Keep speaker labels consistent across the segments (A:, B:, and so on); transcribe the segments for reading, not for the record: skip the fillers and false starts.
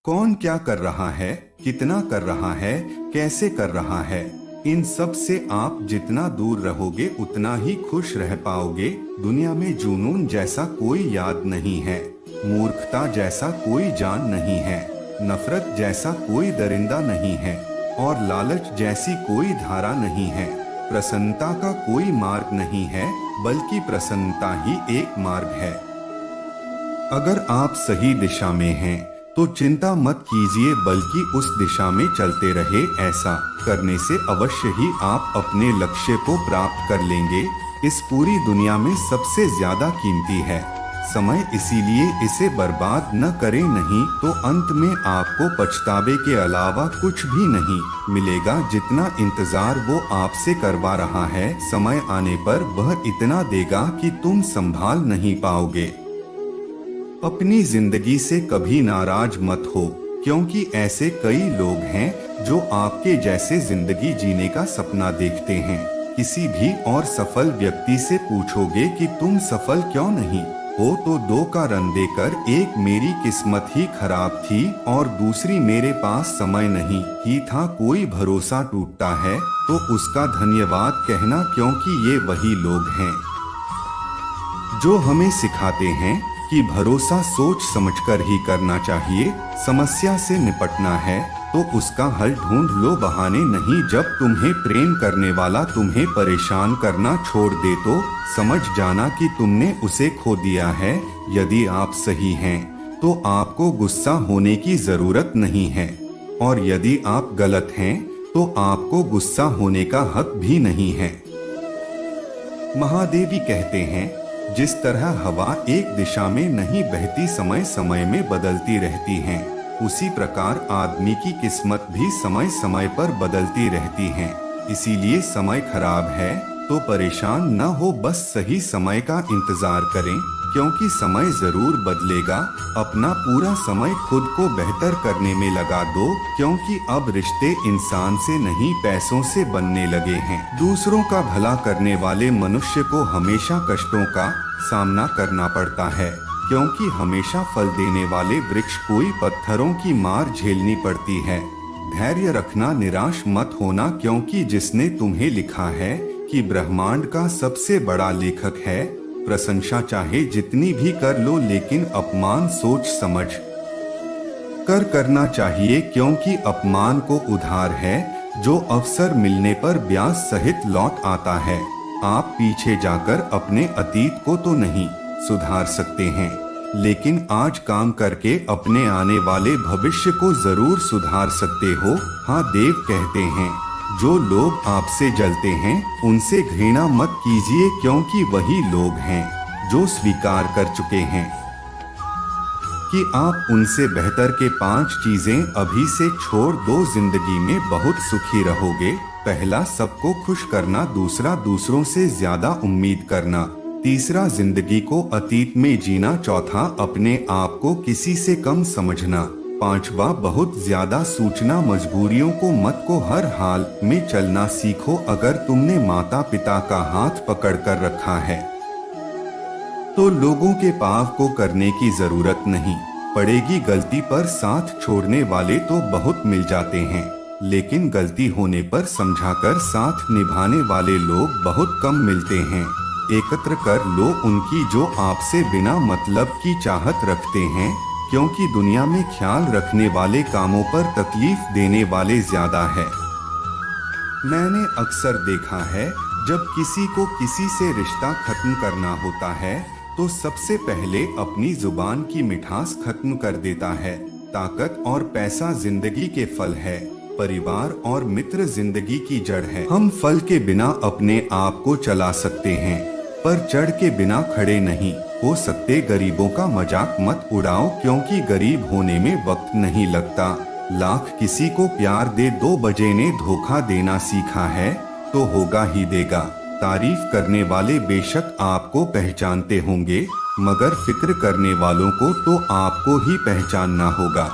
A: कौन क्या कर रहा है, कितना कर रहा है, कैसे कर रहा है, इन सब से आप जितना दूर रहोगे उतना ही खुश रह पाओगे। दुनिया में जुनून जैसा कोई याद नहीं है, मूर्खता जैसा कोई जान नहीं है, नफरत जैसा कोई दरिंदा नहीं है और लालच जैसी कोई धारा नहीं है। प्रसन्नता का कोई मार्ग नहीं है, बल्कि प्रसन्नता ही एक मार्ग है। अगर आप सही दिशा में हैं तो चिंता मत कीजिए, बल्कि उस दिशा में चलते रहे। ऐसा करने से अवश्य ही आप अपने लक्ष्य को प्राप्त कर लेंगे। इस पूरी दुनिया में सबसे ज्यादा कीमती है समय, इसीलिए इसे बर्बाद न करें, नहीं तो अंत में आपको पछतावे के अलावा कुछ भी नहीं मिलेगा। जितना इंतजार वो आपसे करवा रहा है, समय आने पर वह इतना देगा कि तुम संभाल नहीं पाओगे। अपनी जिंदगी से कभी नाराज मत हो, क्योंकि ऐसे कई लोग हैं जो आपके जैसे जिंदगी जीने का सपना देखते हैं। किसी भी और सफल व्यक्ति से पूछोगे कि तुम सफल क्यों नहीं हो, तो दो कारण देकर, एक मेरी किस्मत ही खराब थी और दूसरी मेरे पास समय नहीं ही था। कोई भरोसा टूटता है तो उसका धन्यवाद कहना, क्योंकि ये वही लोग हैं जो हमें सिखाते हैं कि भरोसा सोच समझकर ही करना चाहिए। समस्या से निपटना है तो उसका हल ढूंढ लो, बहाने नहीं। जब तुम्हें प्रेम करने वाला तुम्हें परेशान करना छोड़ दे तो समझ जाना कि तुमने उसे खो दिया है। यदि आप सही हैं तो आपको गुस्सा होने की जरूरत नहीं है, और यदि आप गलत हैं तो आपको गुस्सा होने का हक भी नहीं है। महादेवी कहते हैं, जिस तरह हवा एक दिशा में नहीं बहती, समय समय में बदलती रहती है, उसी प्रकार आदमी की किस्मत भी समय समय पर बदलती रहती है। इसीलिए समय खराब है तो परेशान न हो, बस सही समय का इंतजार करें, क्योंकि समय जरूर बदलेगा। अपना पूरा समय खुद को बेहतर करने में लगा दो, क्योंकि अब रिश्ते इंसान से नहीं पैसों से बनने लगे हैं। दूसरों का भला करने वाले मनुष्य को हमेशा कष्टों का सामना करना पड़ता है, क्योंकि हमेशा फल देने वाले वृक्ष कोई पत्थरों की मार झेलनी पड़ती है। धैर्य रखना, निराश मत होना, क्योंकि जिसने तुम्हें लिखा है कि ब्रह्मांड का सबसे बड़ा लेखक है। प्रशंसा चाहे जितनी भी कर लो, लेकिन अपमान सोच समझ कर करना चाहिए, क्योंकि अपमान को उधार है जो अवसर मिलने पर ब्याज सहित लौट आता है। आप पीछे जाकर अपने अतीत को तो नहीं सुधार सकते हैं, लेकिन आज काम करके अपने आने वाले भविष्य को जरूर सुधार सकते हो। हाँ, देव कहते हैं, जो लोग आपसे जलते हैं उनसे घृणा मत कीजिए, क्योंकि वही लोग हैं जो स्वीकार कर चुके हैं कि आप उनसे बेहतर के 5 चीजें अभी से छोड़ दो। जिंदगी में बहुत सुखी रहोगे। पहला, सबको खुश करना। दूसरा, दूसरों से ज्यादा उम्मीद करना। तीसरा, जिंदगी को अतीत में जीना। चौथा, अपने आप को किसी से कम समझना। पांचवा, बहुत ज्यादा सोचना। मजबूरियों को मत को हर हाल में चलना सीखो। अगर तुमने माता पिता का हाथ पकड़ कर रखा है तो लोगों के पाव को करने की जरूरत नहीं पड़ेगी। गलती पर साथ छोड़ने वाले तो बहुत मिल जाते हैं, लेकिन गलती होने पर समझाकर साथ निभाने वाले लोग बहुत कम मिलते हैं। एकत्र कर लो उनकी जो आपसे बिना मतलब की चाहत रखते हैं, क्योंकि दुनिया में ख्याल रखने वाले कामों पर तकलीफ देने वाले ज्यादा है। मैंने अक्सर देखा है, जब किसी को किसी से रिश्ता खत्म करना होता है तो सबसे पहले अपनी जुबान की मिठास खत्म कर देता है। ताकत और पैसा जिंदगी के फल है, परिवार और मित्र जिंदगी की जड़ है। हम फल के बिना अपने आप को चला सकते हैं, पर जड़ के बिना खड़े नहीं हो सकते। गरीबों का मजाक मत उड़ाओ, क्योंकि गरीब होने में वक्त नहीं लगता। लाख किसी को प्यार दे, 2 बजे ने धोखा देना सीखा है तो होगा ही देगा। तारीफ करने वाले बेशक आपको पहचानते होंगे, मगर फिक्र करने वालों को तो आपको ही पहचानना होगा।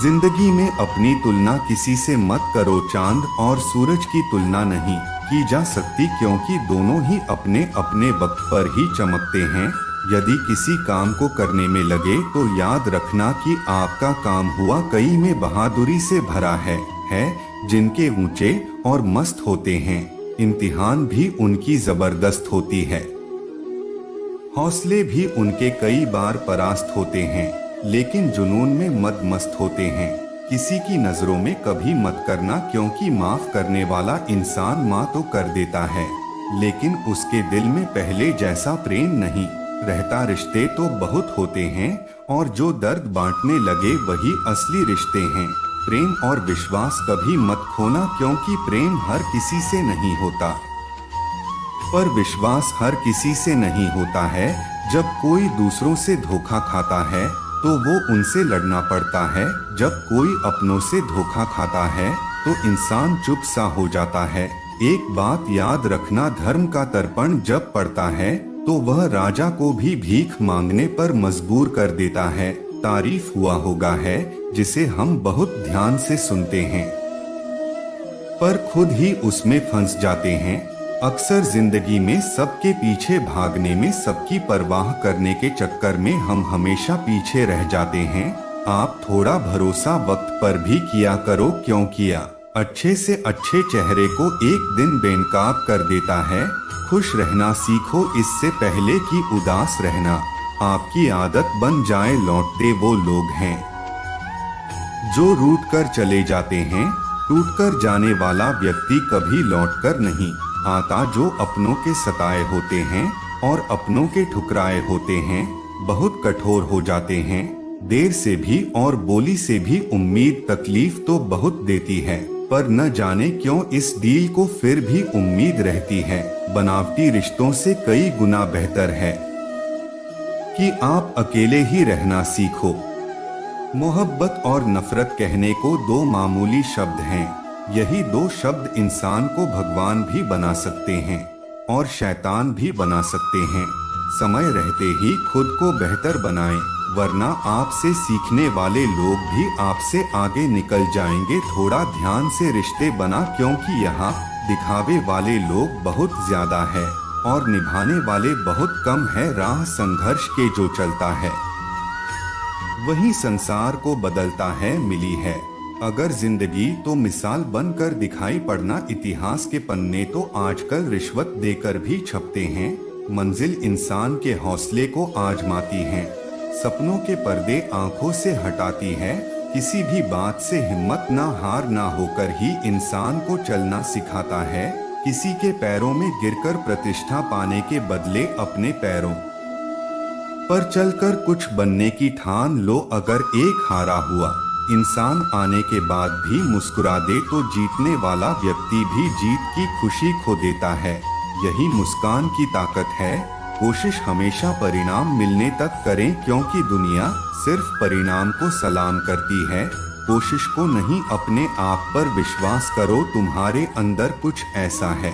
A: जिंदगी में अपनी तुलना किसी से मत करो। चांद और सूरज की तुलना नहीं की जा सकती, क्योंकि दोनों ही अपने अपने वक्त पर ही चमकते हैं। यदि किसी काम को करने में लगे तो याद रखना कि आपका काम हुआ कई में बहादुरी से भरा है। जिनके ऊंचे और मस्त होते हैं, इम्तिहान भी उनकी जबरदस्त होती है। हौसले भी उनके कई बार परास्त होते हैं, लेकिन जुनून में मद मस्त होते हैं। किसी की नजरों में कभी मत करना, क्योंकि माफ करने वाला इंसान माफ तो कर देता है, लेकिन उसके दिल में पहले जैसा प्रेम नहीं रहता। रिश्ते तो बहुत होते हैं और जो दर्द बांटने लगे वही असली रिश्ते हैं। प्रेम और विश्वास कभी मत खोना, क्योंकि प्रेम हर किसी से नहीं होता, पर विश्वास हर किसी से नहीं होता है। जब कोई दूसरों से धोखा खाता है तो वो उनसे लड़ना पड़ता है। जब कोई अपनों से धोखा खाता है तो इंसान चुप सा हो जाता है। एक बात याद रखना, धर्म का तर्पण जब पड़ता है तो वह राजा को भी भीख मांगने पर मजबूर कर देता है। तारीफ हुआ होगा है जिसे हम बहुत ध्यान से सुनते हैं, पर खुद ही उसमें फंस जाते हैं। अक्सर जिंदगी में सबके पीछे भागने में, सबकी परवाह करने के चक्कर में हम हमेशा पीछे रह जाते हैं। आप थोड़ा भरोसा वक्त पर भी किया करो, क्यों किया अच्छे से अच्छे चेहरे को एक दिन बेनकाब कर देता है। खुश रहना सीखो इससे पहले कि उदास रहना आपकी आदत बन जाए। लौटते वो लोग हैं जो रूठ कर चले जाते हैं। टूटकर जाने वाला व्यक्ति कभी लौटकर नहीं आता। जो अपनों के सताए होते हैं और अपनों के ठुकराए होते हैं, बहुत कठोर हो जाते हैं। देर से भी और बोली से भी उम्मीद तकलीफ तो बहुत देती है, पर न जाने क्यों इस दिल को फिर भी उम्मीद रहती है। बनावटी रिश्तों से कई गुना बेहतर है कि आप अकेले ही रहना सीखो। मोहब्बत और नफरत कहने को दो मामूली शब्द हैं। यही दो शब्द इंसान को भगवान भी बना सकते हैं और शैतान भी बना सकते हैं। समय रहते ही खुद को बेहतर बनाएं, वरना आपसे सीखने वाले लोग भी आपसे आगे निकल जाएंगे। थोड़ा ध्यान से रिश्ते बना, क्योंकि यहाँ दिखावे वाले लोग बहुत ज्यादा है और निभाने वाले बहुत कम है। राह संघर्ष के जो चलता है वही संसार को बदलता है मिली है। अगर जिंदगी तो मिसाल बनकर दिखाई पड़ना, इतिहास के पन्ने तो आजकल रिश्वत देकर भी छपते हैं। मंजिल इंसान के हौसले को आजमाती है, सपनों के पर्दे आंखों से हटाती है। किसी भी बात से हिम्मत ना हार ना होकर ही इंसान को चलना सिखाता है। किसी के पैरों में गिरकर प्रतिष्ठा पाने के बदले अपने पैरों पर चलकर कुछ बनने की ठान लो। अगर एक हारा हुआ इंसान आने के बाद भी मुस्कुरा दे तो जीतने वाला व्यक्ति भी जीत की खुशी खो देता है। यही मुस्कान की ताकत है। कोशिश हमेशा परिणाम मिलने तक करें, क्योंकि दुनिया सिर्फ परिणाम को सलाम करती है, कोशिश को नहीं। अपने आप पर विश्वास करो, तुम्हारे अंदर कुछ ऐसा है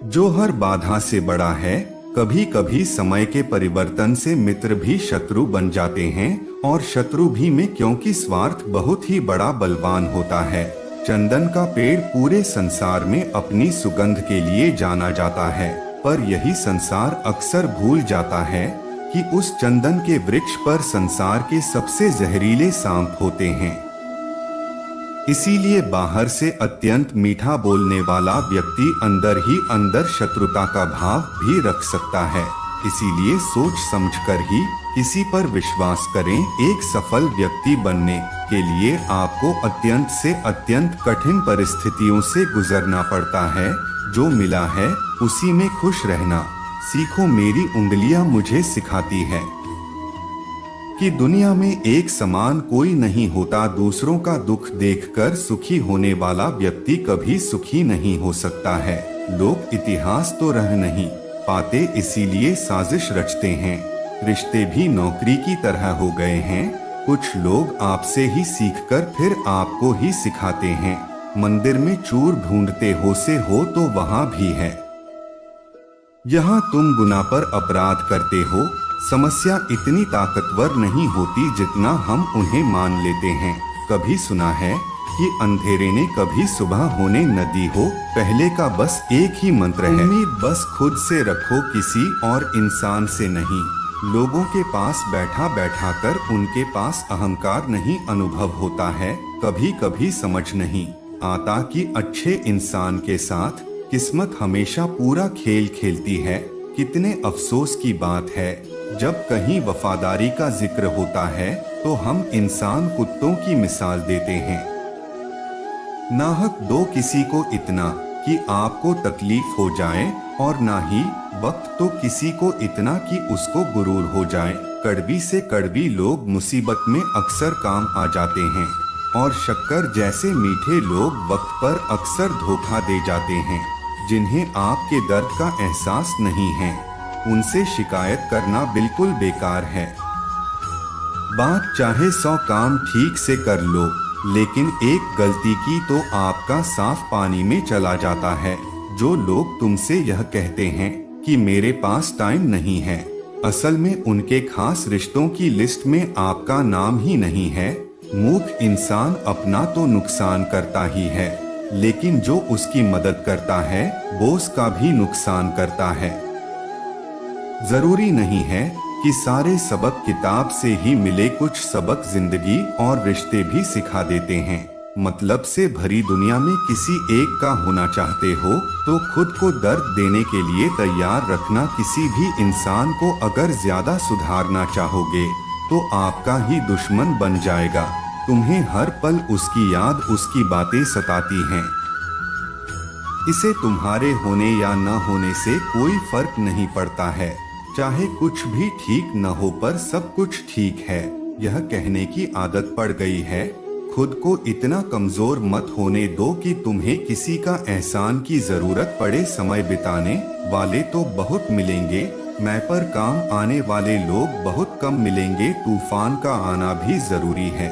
A: जो हर बाधा से बड़ा है। कभी कभी समय के परिवर्तन से मित्र भी शत्रु बन जाते हैं और शत्रु भी में, क्योंकि स्वार्थ बहुत ही बड़ा बलवान होता है। चंदन का पेड़ पूरे संसार में अपनी सुगंध के लिए जाना जाता है, पर यही संसार अक्सर भूल जाता है कि उस चंदन के वृक्ष पर संसार के सबसे जहरीले सांप होते हैं। इसीलिए बाहर से अत्यंत मीठा बोलने वाला व्यक्ति अंदर ही अंदर शत्रुता का भाव भी रख सकता है। इसीलिए सोच समझकर ही किसी पर विश्वास करें। एक सफल व्यक्ति बनने के लिए आपको अत्यंत से अत्यंत कठिन परिस्थितियों से गुजरना पड़ता है। जो मिला है उसी में खुश रहना सीखो। मेरी उंगलियां मुझे सिखाती है कि दुनिया में एक समान कोई नहीं होता। दूसरों का दुख देखकर सुखी होने वाला व्यक्ति कभी सुखी नहीं हो सकता है। लोग इतिहास तो रह नहीं पाते, इसीलिए साजिश रचते हैं। रिश्ते भी नौकरी की तरह हो गए हैं। कुछ लोग आपसे ही सीखकर फिर आपको ही सिखाते हैं। मंदिर में चूर ढूंढते हो से हो तो वहां भी है। यहाँ तुम गुनाह पर अपराध करते हो। समस्या इतनी ताकतवर नहीं होती जितना हम उन्हें मान लेते हैं। कभी सुना है कि अंधेरे ने कभी सुबह होने न दी हो। पहले का बस एक ही मंत्र है, उम्मीद बस खुद से रखो, किसी और इंसान से नहीं। लोगों के पास बैठा बैठा कर उनके पास अहंकार नहीं अनुभव होता है। कभी कभी समझ नहीं आता कि अच्छे इंसान के साथ किस्मत हमेशा पूरा खेल खेलती है। कितने अफसोस की बात है, जब कहीं वफादारी का जिक्र होता है तो हम इंसान कुत्तों की मिसाल देते हैं। नाहक दो किसी को इतना कि आपको तकलीफ हो जाए, और ना ही वक्त तो किसी को इतना कि उसको गुरूर हो जाए। कड़वी से कड़वी लोग मुसीबत में अक्सर काम आ जाते हैं, और शक्कर जैसे मीठे लोग वक्त पर अक्सर धोखा दे जाते हैं। जिन्हें आपके दर्द का एहसास नहीं है, उनसे शिकायत करना बिल्कुल बेकार है। बात चाहे 100 काम ठीक से कर लो, लेकिन एक गलती की तो आपका साफ पानी में चला जाता है। जो लोग तुमसे यह कहते हैं कि मेरे पास टाइम नहीं है, असल में उनके खास रिश्तों की लिस्ट में आपका नाम ही नहीं है। मूर्ख इंसान अपना तो नुकसान करता ही है, लेकिन जो उसकी मदद करता है वो उसका भी नुकसान करता है। जरूरी नहीं है कि सारे सबक किताब से ही मिले, कुछ सबक जिंदगी और रिश्ते भी सिखा देते हैं। मतलब से भरी दुनिया में किसी एक का होना चाहते हो तो खुद को दर्द देने के लिए तैयार रखना। किसी भी इंसान को अगर ज्यादा सुधारना चाहोगे तो आपका ही दुश्मन बन जाएगा। तुम्हें हर पल उसकी याद, उसकी बातें सताती हैं। इसे तुम्हारे होने या न होने से कोई फर्क नहीं पड़ता है। चाहे कुछ भी ठीक न हो पर सब कुछ ठीक है, यह कहने की आदत पड़ गई है। खुद को इतना कमजोर मत होने दो कि तुम्हें किसी का एहसान की जरूरत पड़े। समय बिताने वाले तो बहुत मिलेंगे, मैं पर काम आने वाले लोग बहुत कम मिलेंगे। तूफान का आना भी जरूरी है।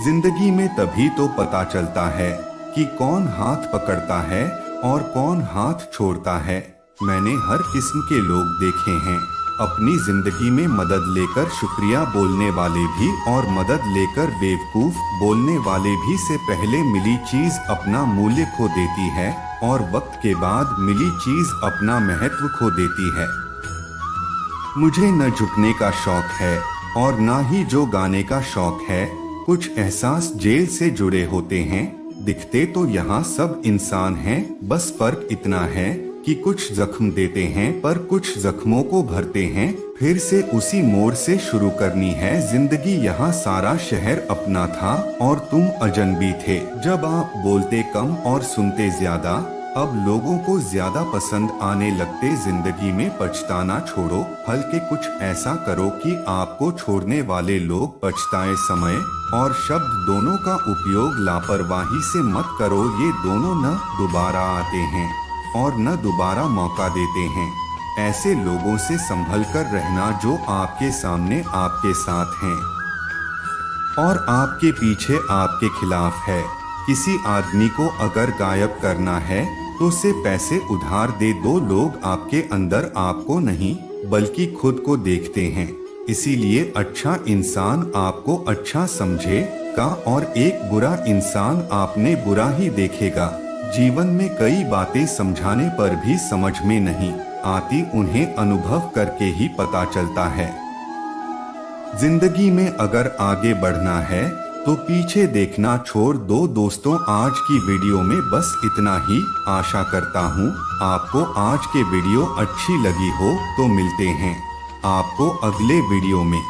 A: जिंदगी में तभी तो पता चलता है कि कौन हाथ पकड़ता है और कौन हाथ छोड़ता है। मैंने हर किस्म के लोग देखे हैं, अपनी जिंदगी में मदद लेकर शुक्रिया बोलने वाले भी और मदद लेकर बेवकूफ बोलने वाले भी। से पहले मिली चीज अपना मूल्य खो देती है, और वक्त के बाद मिली चीज अपना महत्व खो देती है। मुझे न झुकने का शौक है और न ही जो गाने का शौक है। कुछ एहसास जेल से जुड़े होते हैं। दिखते तो यहाँ सब इंसान हैं, बस फर्क इतना है कि कुछ जख्म देते हैं पर कुछ जख्मों को भरते हैं। फिर से उसी मोड़ से शुरू करनी है जिंदगी। यहाँ सारा शहर अपना था और तुम अजनबी थे। जब आप बोलते कम और सुनते ज्यादा, अब लोगों को ज्यादा पसंद आने लगते। जिंदगी में पछताना छोड़ो, हल्के कुछ ऐसा करो कि आपको छोड़ने वाले लोग पछताएं। समय और शब्द दोनों का उपयोग लापरवाही से मत करो। ये दोनों न दोबारा आते हैं और न दोबारा मौका देते हैं। ऐसे लोगों से संभल कर रहना जो आपके सामने आपके साथ हैं और आपके पीछे आपके खिलाफ है। किसी आदमी को अगर गायब करना है तो उसे पैसे उधार दे दो। लोग आपके अंदर आपको नहीं बल्कि खुद को देखते हैं, इसीलिए अच्छा इंसान आपको अच्छा समझेगा और एक बुरा इंसान आपने बुरा ही देखेगा। जीवन में कई बातें समझाने पर भी समझ में नहीं आती, उन्हें अनुभव करके ही पता चलता है। जिंदगी में अगर आगे बढ़ना है तो पीछे देखना छोड़ दो। दोस्तों, आज की वीडियो में बस इतना ही। आशा करता हूँ आपको आज के वीडियो अच्छी लगी हो। तो मिलते हैं आपको अगले वीडियो में।